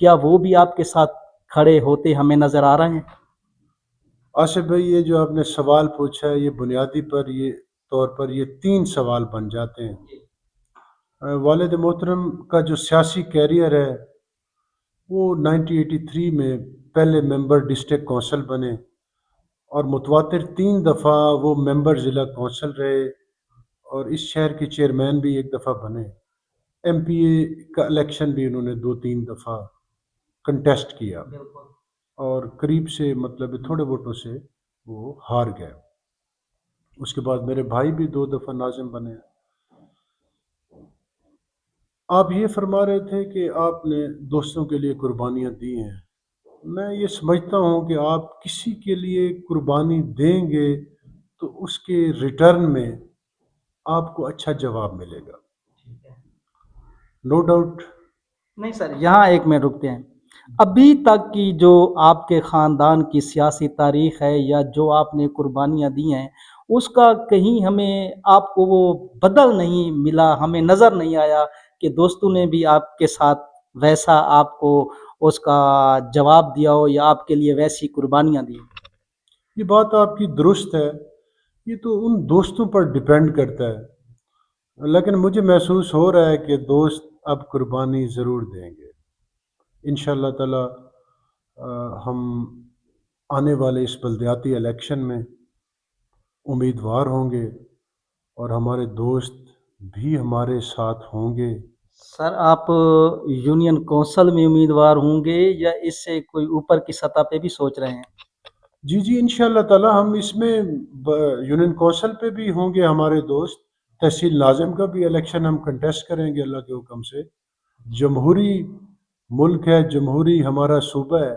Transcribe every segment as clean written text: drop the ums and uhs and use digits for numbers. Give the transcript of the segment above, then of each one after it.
کیا وہ بھی آپ کے ساتھ کھڑے ہوتے ہمیں نظر آ رہے ہیں؟ آصف بھائی یہ جو آپ نے سوال پوچھا ہے یہ بنیادی پر یہ طور پر یہ 3 سوال بن جاتے ہیں۔ والد محترم کا جو سیاسی کیریئر ہے وہ 1983 میں پہلے ممبر ڈسٹرکٹ کونسل بنے اور متواتر 3 دفعہ وہ ممبر ضلع کونسل رہے اور اس شہر کے چیئرمین بھی 1 دفعہ بنے۔ ایم پی اے کا الیکشن بھی انہوں نے 2-3 دفعہ کنٹیسٹ کیا اور قریب سے مطلب تھوڑے ووٹوں سے وہ ہار گئے۔ اس کے بعد میرے بھائی بھی 2 دفعہ ناظم بنے۔ آپ یہ فرما رہے تھے کہ آپ نے دوستوں کے لیے قربانیاں دی ہیں۔ میں یہ سمجھتا ہوں کہ آپ کسی کے لیے قربانی دیں گے تو اس کے ریٹرن میں آپ کو اچھا جواب ملے گا، نو ڈاؤٹ۔ نہیں سر، یہاں ایک میں رکتے ہیں۔ ابھی تک کی جو آپ کے خاندان کی سیاسی تاریخ ہے یا جو آپ نے قربانیاں دی ہیں اس کا کہیں ہمیں آپ کو وہ بدل نہیں ملا، ہمیں نظر نہیں آیا کہ دوستوں نے بھی آپ کے ساتھ ویسا آپ کو اس کا جواب دیا ہو یا آپ کے لیے ویسی قربانیاں دی؟ یہ بات آپ کی درست ہے، یہ تو ان دوستوں پر ڈپینڈ کرتا ہے، لیکن مجھے محسوس ہو رہا ہے کہ دوست اب قربانی ضرور دیں گے انشاءاللہ تعالی۔ ہم آنے والے اس بلدیاتی الیکشن میں امیدوار ہوں گے اور ہمارے دوست بھی ہمارے ساتھ ہوں گے۔ سر آپ یونین کونسل میں امیدوار ہوں گے یا اس سے کوئی اوپر کی سطح پہ بھی سوچ رہے ہیں؟ جی انشاءاللہ تعالی ہم اس میں یونین کونسل پہ بھی ہوں گے ہمارے دوست۔ تحصیل ناظم کا بھی الیکشن ہم کنٹیسٹ کریں گے اللہ کے حکم سے۔ جمہوری ملک ہے، جمہوری ہمارا صوبہ ہے،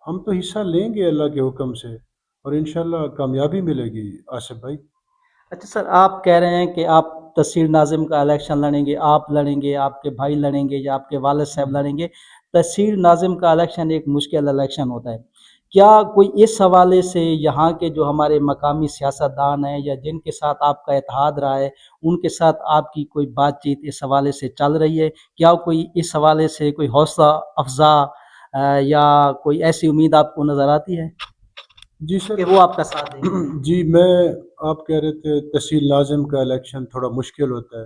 ہم تو حصہ لیں گے اللہ کے حکم سے اور انشاءاللہ کامیابی ملے گی آصف بھائی۔ اچھا سر، آپ کہہ رہے ہیں کہ آپ تحصیل ناظم کا الیکشن لڑیں گے، آپ لڑیں گے، آپ کے بھائی لڑیں گے یا آپ کے والد صاحب لڑیں گے۔ تحصیل ناظم کا الیکشن ایک مشکل الیکشن ہوتا ہے۔ کیا کوئی اس حوالے سے یہاں کے جو ہمارے مقامی سیاستدان ہیں یا جن کے ساتھ آپ کا اتحاد رہا ہے ان کے ساتھ آپ کی کوئی بات چیت اس حوالے سے چل رہی ہے؟ کیا کوئی اس حوالے سے کوئی حوصلہ افزا یا کوئی ایسی امید آپ کو نظر آتی ہے جی سر، کہ وہ آپ کا ساتھ دیں گے؟ جی میں آپ کہہ رہے تھے تحصیل ناظم کا الیکشن تھوڑا مشکل ہوتا ہے،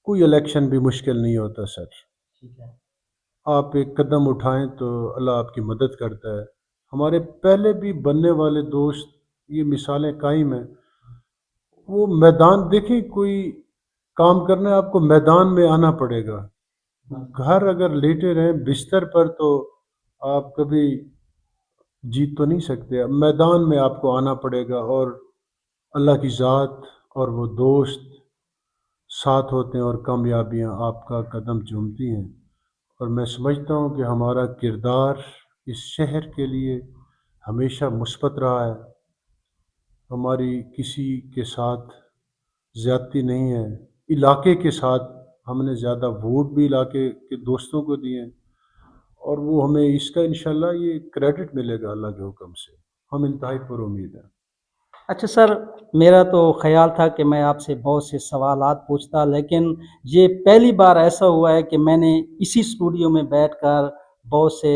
کوئی الیکشن بھی مشکل نہیں ہوتا سر۔ ٹھیک ہے۔ آپ ایک قدم اٹھائیں تو اللہ آپ کی مدد کرتا ہے۔ ہمارے پہلے بھی بننے والے دوست یہ مثالیں قائم ہیں، وہ میدان دیکھیں، کوئی کام کرنا ہے آپ کو میدان میں آنا پڑے گا۔ گھر اگر لیٹے رہیں بستر پر تو آپ کبھی جیت تو نہیں سکتے، اب میدان میں آپ کو آنا پڑے گا اور اللہ کی ذات اور وہ دوست ساتھ ہوتے ہیں اور کامیابیاں آپ کا قدم چومتی ہیں۔ اور میں سمجھتا ہوں کہ ہمارا کردار اس شہر کے لیے ہمیشہ مثبت رہا ہے، ہماری کسی کے ساتھ زیادتی نہیں ہے۔ علاقے کے ساتھ ہم نے زیادہ ووٹ بھی علاقے کے دوستوں کو دیے ہیں اور وہ ہمیں اس کا انشاءاللہ یہ کریڈٹ ملے گا اللہ کے حکم سے، ہم انتہائی پر امید ہیں۔ اچھا سر، میرا تو خیال تھا کہ میں آپ سے بہت سے سوالات پوچھتا، لیکن یہ پہلی بار ایسا ہوا ہے کہ میں نے اسی اسٹوڈیو میں بیٹھ کر بہت سے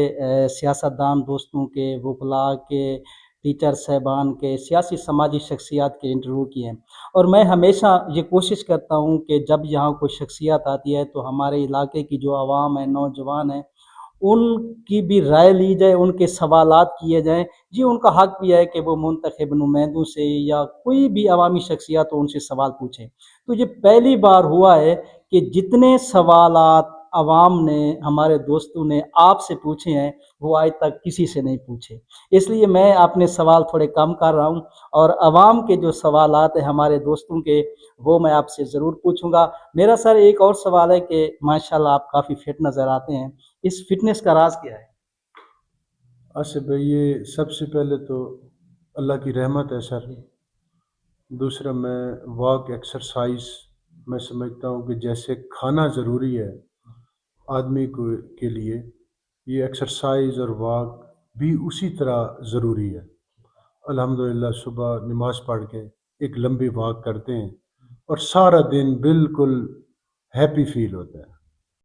سیاستدان دوستوں کے، وکلاء کے، ٹیچر صاحبان کے، سیاسی سماجی شخصیات کے انٹرویو کیے ہیں۔ اور میں ہمیشہ یہ کوشش کرتا ہوں کہ جب یہاں کوئی شخصیت آتی ہے تو ہمارے علاقے کی جو عوام ہے، نوجوان ہیں، ان کی بھی رائے لی جائے، ان کے سوالات کیے جائیں۔ جی ان کا حق بھی ہے کہ وہ منتخب نمائندوں سے یا کوئی بھی عوامی شخصیات ہو ان سے سوال پوچھیں۔ تو یہ پہلی بار ہوا ہے کہ جتنے سوالات عوام نے، ہمارے دوستوں نے آپ سے پوچھے ہیں وہ آج تک کسی سے نہیں پوچھے۔ اس لیے میں اپنے سوال تھوڑے کم کر رہا ہوں اور عوام کے جو سوالات ہیں ہمارے دوستوں کے وہ میں آپ سے ضرور پوچھوں گا۔ میرا سر ایک اور سوال ہے کہ ماشاءاللہ آپ کافی فٹ نظر آتے ہیں، اس فٹنس کا راز کیا ہے؟ آصف بھائی یہ سب سے پہلے تو اللہ کی رحمت ہے سر۔ دوسرا میں واک ایکسرسائز میں سمجھتا ہوں کہ جیسے کھانا ضروری ہے آدمی کو کے لیے، یہ ایکسرسائز اور واک بھی اسی طرح ضروری ہے۔ الحمدللہ صبح نماز پڑھ کے ایک لمبی واک کرتے ہیں اور سارا دن بالکل ہیپی فیل ہوتا ہے۔